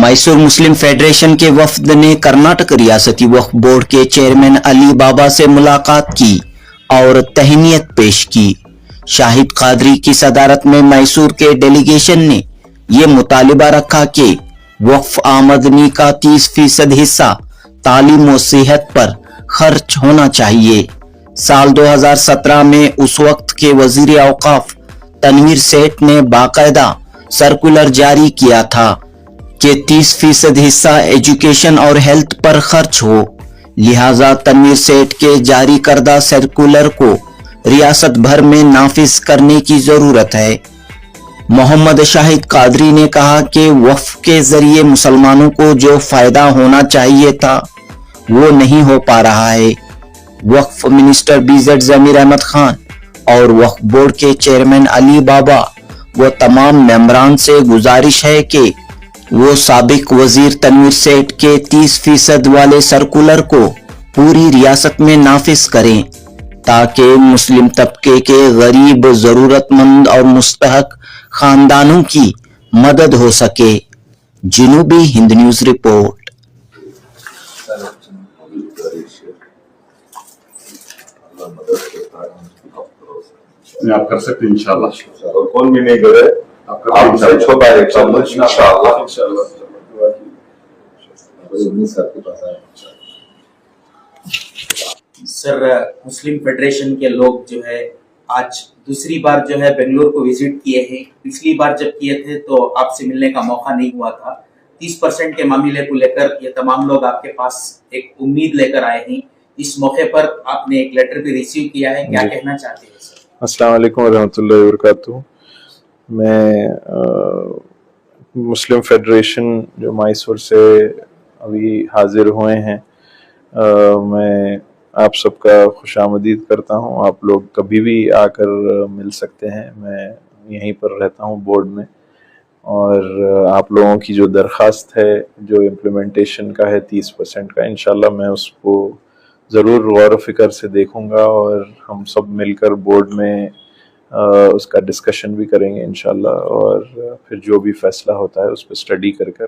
मैसूर मुस्लिम federation के वफद ने कर्नाटक रियासती वक्फ बोर्ड के चेयरमैन अली बाबा से मुलाकात की और तहनीत पेश की। शाहिद कादरी की सदारत में मैसूर के डेलीगेशन ने ये मुतालिबा रखा कि वक्फ आमदनी का 30% हिस्सा तालीम और सेहत पर खर्च होना चाहिए। साल 2017 में उस वक्त के वजीर औकाफ तनवीर सेठ ने बाकायदा सर्कुलर जारी किया था कि 30% हिस्सा एजुकेशन और हेल्थ पर खर्च हो। लिहाजा तनवीर सेठ के जारी करदा सर्कुलर को रियासत भर में नाफिज करने की जरूरत है। मोहम्मद शाहिद कादरी ने कहा कि वक्फ के जरिए मुसलमानों को जो फायदा होना चाहिए था वो नहीं हो पा रहा है। वक्फ मिनिस्टर BZ जमीर अहमद खान और वक्फ बोर्ड के चेयरमैन अली बाबा व तमाम मेंबरान से गुजारिश है कि वो साबिक वजीर तनवीर सेठ के 30% वाले सर्कुलर को पूरी रियासत में नाफिज करें ताकि मुस्लिम तबके के गरीब, जरूरतमंद और मुस्तहक खानदानों की मदद हो सके। जनूबी हिंद न्यूज रिपोर्ट। आप कर सकते हैं इंशाल्लाह, और कौन भी नहीं करे आपसे छोटा है इंशाल्लाह। सर, मुस्लिम फेडरेशन के लोग जो है आज दूसरी बार जो है बेंगलुरु को विजिट किए हैं। पिछली बार जब किए थे तो आपसे मिलने का मौका नहीं हुआ था। 30% के मामले को लेकर ये तमाम लोग आपके पास एक उम्मीद लेकर आए हैं। इस मौके पर आपने एक लेटर भी रिसीव किया है, क्या कहना चाहते हैं सर? अस्सलाम वालेकुम रहमतुल्लाहि व बरकातुहू। मैं मुस्लिम फेडरेशन जो मैसूर से अभी हाजिर हुए हैं, मैं आप सबका खुशामदीद करता हूं। आप लोग कभी भी आकर मिल सकते हैं। मैं यहीं पर रहता हूं बोर्ड में, और आप लोगों की जो दरख्वास्त है जो इम्प्लीमेंटेशन का है 30% का, इंशाल्लाह मैं उसको ज़रूर गौर व फिक्र से देखूंगा और हम सब मिलकर बोर्ड में उसका डिस्कशन भी करेंगे इंशाल्लाह, और फिर जो भी फैसला होता है उस पर स्टडी कर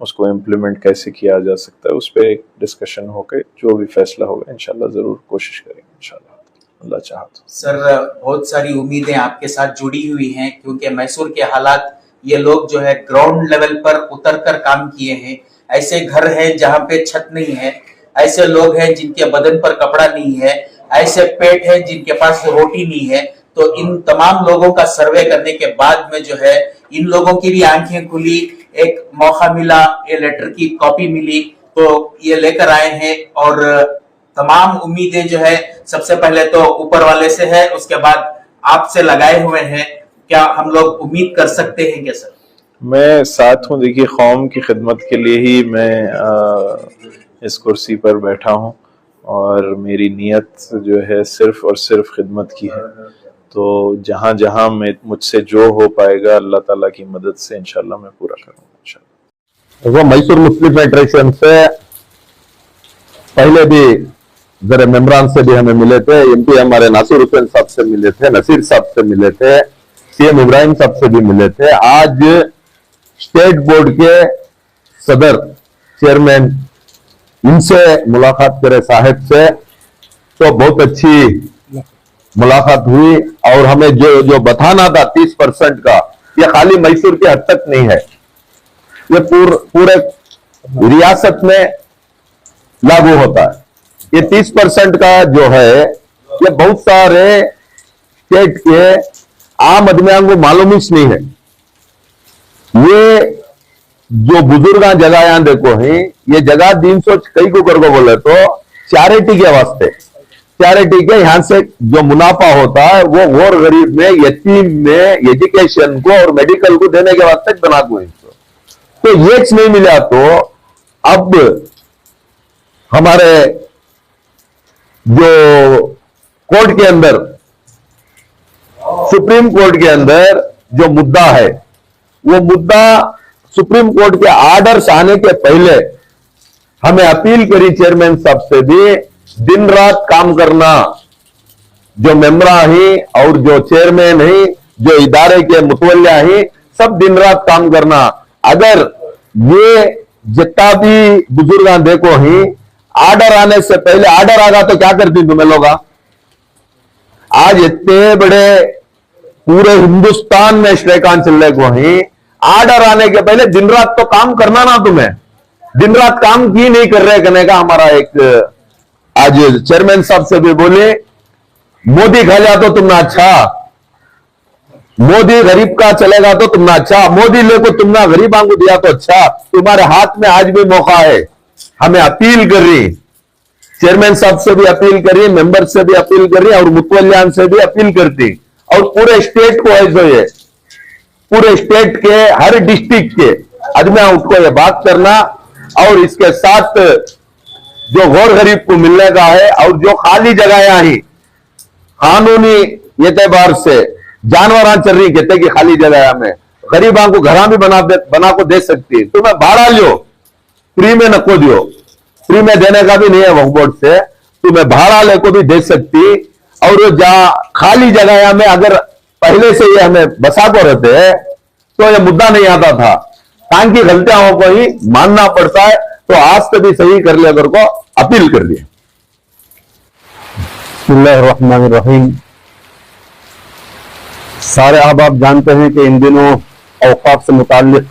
उसको इम्प्लीमेंट कैसे किया जा सकता है उस पर एक डिस्कशन होकर जो भी फैसला होगा इंशाल्लाह ज़रूर कोशिश करेंगे इंशाल्लाह, अल्लाह चाहा तो। सर, बहुत सारी उम्मीदें आपके साथ जुड़ी हुई हैं क्योंकि मैसूर के हालात, ये लोग जो है ग्राउंड लेवल पर उतर कर काम किए हैं। ऐसे घर हैं जहाँ पे छत नहीं है, ऐसे लोग हैं जिनके बदन पर कपड़ा नहीं है, ऐसे पेट है जिनके पास रोटी नहीं है। तो इन तमाम लोगों का सर्वे करने के बाद में जो है इन लोगों की भी आंखें खुली, एक मौका मिला, ये लेटर की कॉपी मिली तो ये लेकर आए हैं। और तमाम उम्मीदें जो है सबसे पहले तो ऊपर वाले से है, उसके बाद आपसे लगाए हुए हैं। क्या हम लोग उम्मीद कर सकते हैं क्या सर? मैं साथ हूँ। देखिए, कौम की खिदमत के लिए ही मैं इस कुर्सी पर बैठा हूँ और मेरी नीयत जो है सिर्फ और सिर्फ खिदमत की है। तो जहाँ जहाँ मुझसे जो हो पाएगा अल्लाह ताला की मदद से इंशाल्लाह मैं पूरा करूँगा इंशाल्लाह। वो मैसूर मुस्लिम फेडरेशन से पहले भी जरा मेम्बरान से भी हमें मिले थे, MP हमारे नासिर हुसैन साहब से मिले थे, नसीर साहब से मिले थे, CM इब्राहिम साहब से भी मिले थे। आज स्टेट बोर्ड के सदर चेयरमैन इनसे मुलाकात करे साहब से, तो बहुत अच्छी मुलाकात हुई। और हमें जो बताना था 30% का, ये खाली मैसूर के हद तक नहीं है, ये पूरे रियासत में लागू होता है। ये 30% का जो है ये बहुत सारे स्टेट के आम आदमियों को मालूम ही नहीं है। ये जो बुजुर्ग जगह यहां देखो है, ये जगह 300 कई को कर बोले तो चैरिटी के वास्ते, चैरिटी के यहां से जो मुनाफा होता है वो और गरीब में, यतीम में एजुकेशन को और मेडिकल को देने के वास्ते बना हुए। तो ये नहीं मिला तो अब हमारे जो कोर्ट के अंदर, सुप्रीम कोर्ट के अंदर जो मुद्दा है, वो मुद्दा सुप्रीम कोर्ट के आर्डर्स आने के पहले हमें अपील करी चेयरमैन साहब से भी, दिन रात काम करना, जो मेंबरा ही और जो चेयरमैन ही, जो इदारे के मुतवल्लिया ही, सब दिन रात काम करना। अगर ये जितना भी बुजुर्ग देखो ही आर्डर आने से पहले, आर्डर आगा तो क्या करती तुम्हें लोग? आज इतने बड़े पूरे हिंदुस्तान में श्रेयांचल को ही आर्डर आने के पहले दिन रात तो काम करना ना, तुम्हें दिन रात काम की नहीं कर रहे कहने का हमारा एक आज चेयरमैन साहब से भी बोले, मोदी खा जा तो तुमने अच्छा, मोदी गरीब का चलेगा तो तुमने अच्छा, मोदी ले को तुमने गरीबां को दिया तो अच्छा। तुम्हारे हाथ में आज भी मौका है, हमें अपील कर रही, चेयरमैन साहब से भी अपील करी, मेंबर से भी अपील करी और मुतवल्लियान से भी अपील करती, और पूरे स्टेट को है जो ये पूरे स्टेट के हर डिस्ट्रिक्ट के आदमी उसको ये बात करना, और इसके साथ जो गौर गरीब को मिलने का है और जो खाली जगह ही कानूनी एतबार से जानवर चल रही कहते कि खाली जगह में गरीबों को घर भी बना को दे सकती, तुम्हें भाड़ा लो, फ्री में नको दियो, फ्री में देने का भी नहीं है वक्फ बोर्ड से, तुम्हें भाड़ा लेको भी दे सकती। और जहां खाली जगह में अगर पहले से ये हमें बसा को रहते हैं तो ये मुद्दा नहीं आता था, काम की गलतियों को ही मानना पड़ता है। तो आज से भी सही कर लिया को अपील कर दिया। बिस्मिल्लाहिर्रहमानिर्रहीम। सारे आप जानते हैं कि इन दिनों औकाफ से मुताल्लिक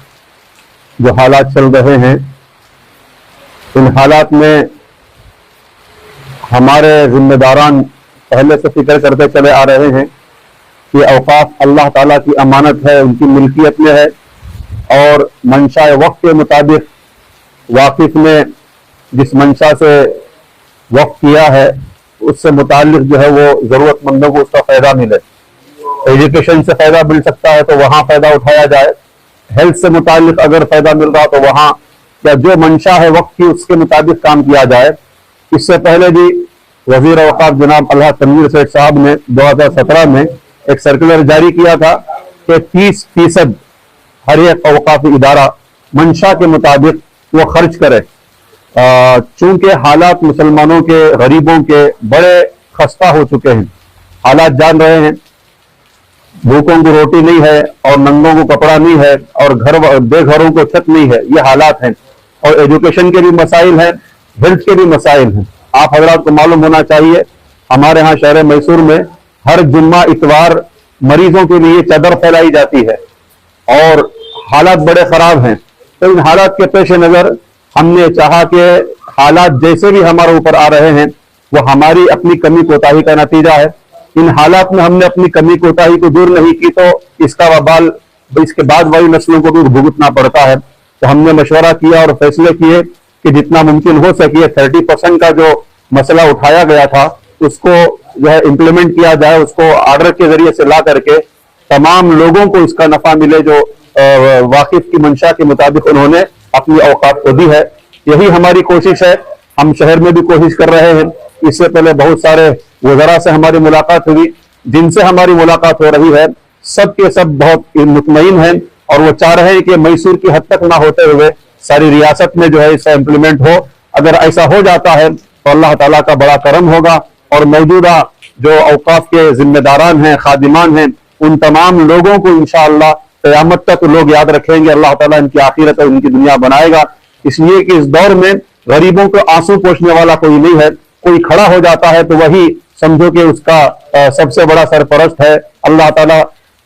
जो हालात चल रहे हैं, इन हालात में हमारे जिम्मेदारान पहले से फिक्र करते चले आ रहे हैं कि औकाफ अल्लाह ताला की अमानत है, उनकी मिल्कियत में है, और मंशा वक्त के मुताबिक वाकिफ ने जिस मंशा से वक्त किया है उससे मुताल्लिक जो है वो जरूरतमंदों को उसका फायदा मिले। एजुकेशन से फायदा मिल सकता है तो वहां फायदा उठाया जाए, हेल्थ से मुताल्लिक अगर फायदा मिल रहा तो वहां या जो मंशा है वक्त की उसके मुताबिक काम किया जाए। इससे पहले भी वजीर औकाफ जनाब अल्लाह तनवीर सेठ साहब ने 2017 में एक सर्कुलर जारी किया था कि 30% हर एक औकाफी इदारा मंशा के मुताबिक वो खर्च करे। चूंकि हालात मुसलमानों के, गरीबों के बड़े खस्ता हो चुके हैं, हालात जान रहे हैं, भूखों को रोटी नहीं है और नंगों को कपड़ा नहीं है और बेघरों को छत नहीं है, ये हालात हैं। और एजुकेशन के भी मसाइल हैं, हेल्थ के भी मसाइल हैं। आप हजरात को मालूम होना चाहिए हमारे यहाँ शहर मैसूर में हर जुम्मा इतवार मरीजों के लिए चादर फैलाई जाती है और हालात बड़े खराब हैं। तो इन हालात के पेश नजर हमने चाहा कि हालात जैसे भी हमारे ऊपर आ रहे हैं वो हमारी अपनी कमी कोताही का नतीजा है। इन हालात में हमने अपनी कमी कोताही को दूर नहीं की तो इसका वबाल इसके बाद वाली नस्लों को भी भुगतना पड़ता है। तो हमने मशवरा किया और फैसले किए कि जितना मुमकिन हो सके 30% का जो मसला उठाया गया था उसको जो है इम्प्लीमेंट किया जाए, उसको ऑर्डर के जरिए से ला करके तमाम लोगों को इसका नफा मिले जो वाकिफ की मंशा के मुताबिक उन्होंने अपनी औकात को दी है। यही हमारी कोशिश है। हम शहर में भी कोशिश कर रहे हैं। इससे पहले बहुत सारे वज़रा से हमारी मुलाकात हुई, जिनसे हमारी मुलाकात हो रही है सब के सब बहुत मुतमईन हैं और वो चाह रहे हैं कि मैसूर की हद तक ना होते हुए सारी रियासत में जो है इसका इम्प्लीमेंट हो। अगर ऐसा हो जाता है तो अल्लाह ताला का बड़ा करम होगा और मौजूदा जो औकाफ के जिम्मेदारान हैं, खादिमान हैं, उन तमाम लोगों को इंशाअल्लाह क़यामत तक लोग याद रखेंगे। अल्लाह ताला इनकी आखिरत और इनकी दुनिया बनाएगा। इसलिए कि इस दौर में गरीबों को आंसू पोंछने वाला कोई नहीं है। कोई खड़ा हो जाता है तो वही समझो कि उसका सबसे बड़ा सरपरस्त है। अल्लाह ताला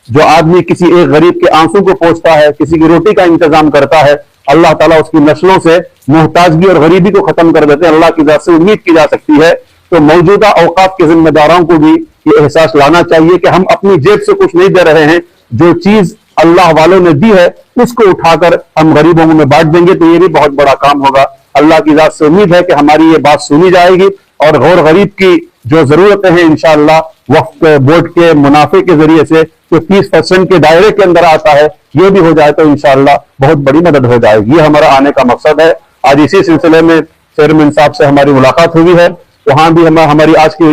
जो आदमी किसी एक गरीब के आंसू को पोंछता है, किसी की रोटी का इंतजाम करता है, अल्लाह ताला उसकी नस्लों से मोहताजगी और गरीबी को खत्म कर देते हैं। अल्लाह की जात से उम्मीद की जा सकती है। तो मौजूदा औकाफ के जिम्मेदारों को भी ये एहसास लाना चाहिए कि हम अपनी जेब से कुछ नहीं दे रहे हैं, जो चीज अल्लाह वालों ने दी है उसको उठाकर हम गरीबों में बांट देंगे तो ये भी बहुत बड़ा काम होगा। अल्लाह की जात से उम्मीद है कि हमारी ये बात सुनी जाएगी और गौर गरीब की जो जरूरतें हैं इंशाअल्लाह वक्फ बोर्ड के मुनाफे के जरिए से जो 30% के दायरे के अंदर आता है ये भी हो जाए तो इंशाअल्लाह बहुत बड़ी मदद हो जाएगी। ये हमारा आने का मकसद है। आज इसी सिलसिले में चेयरमैन साहब से हमारी मुलाकात हुई है, वहां भी हमारी आज की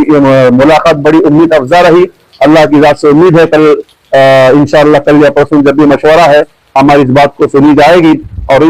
मुलाकात बड़ी उम्मीद अफजा रही। अल्लाह की जात से उम्मीद है कल इंशाअल्लाह कल या परसों जब भी मशवरा है हमारी इस बात को सुनी जाएगी और